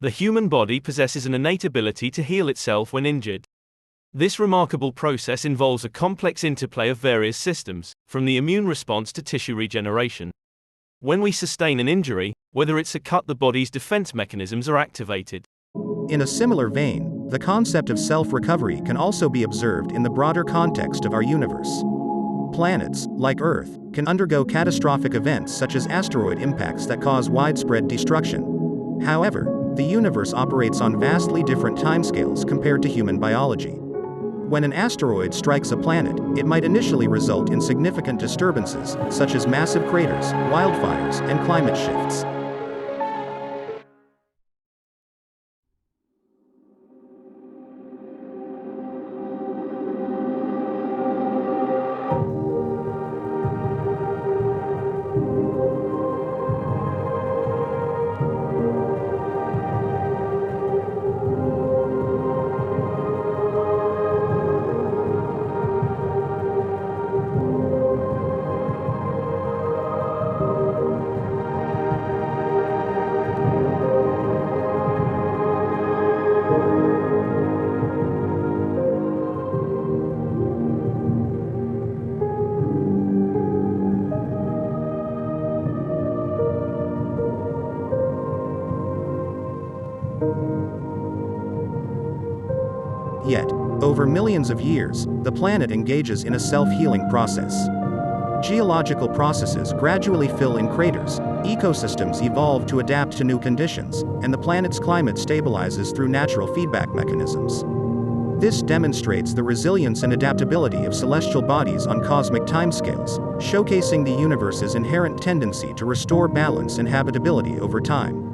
The human body possesses an innate ability to heal itself when injured. This remarkable process involves a complex interplay of various systems, from the immune response to tissue regeneration. When we sustain an injury, whether it's a cut, the body's defense mechanisms are activated. In a similar vein, the concept of self-recovery can also be observed in the broader context of our universe. Planets, like Earth, can undergo catastrophic events such as asteroid impacts that cause widespread destruction. However, the universe operates on vastly different timescales compared to human biology. When an asteroid strikes a planet, it might initially result in significant disturbances, such as massive craters, wildfires, and climate shifts. Yet, over millions of years, the planet engages in a self-healing process. Geological processes gradually fill in craters, ecosystems evolve to adapt to new conditions, and the planet's climate stabilizes through natural feedback mechanisms. This demonstrates the resilience and adaptability of celestial bodies on cosmic timescales, showcasing the universe's inherent tendency to restore balance and habitability over time.